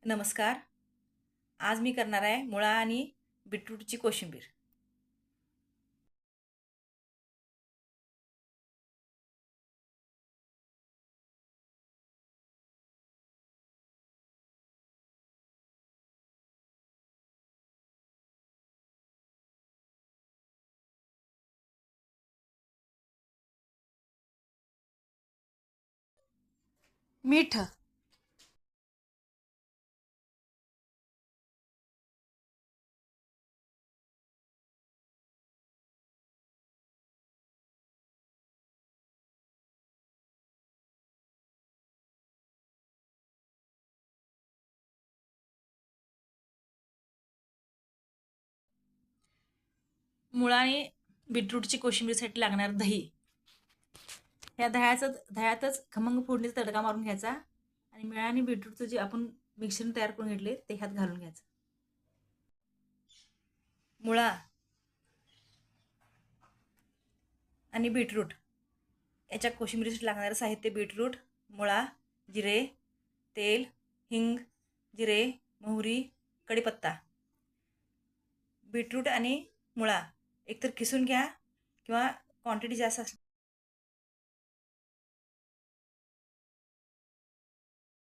नमस्कार. आज मी करणार आहे मुळा आणि बीटरूटची कोशिंबीर. मीठ, मुळा आणि बीटरूटची कोशिंबीरसाठी लागणार दही. ह्या दह्यातच खमंग फोडणीचा तडका मारून घ्यायचा आणि मुळा आणि बीटरूटचं जे आपण मिक्सर तयार करून घेतले ते ह्यात घालून घ्यायचं. मुळा आणि बीटरूट याच्या कोशिंबीरीसाठी लागणारं साहित्य: बीटरूट, मुळा, जिरे, तेल, हिंग, जिरे, मोहरी, कढीपत्ता. बीटरूट आणि मुळा एकतर किसून घ्या किंवा क्वांटिटी जास्त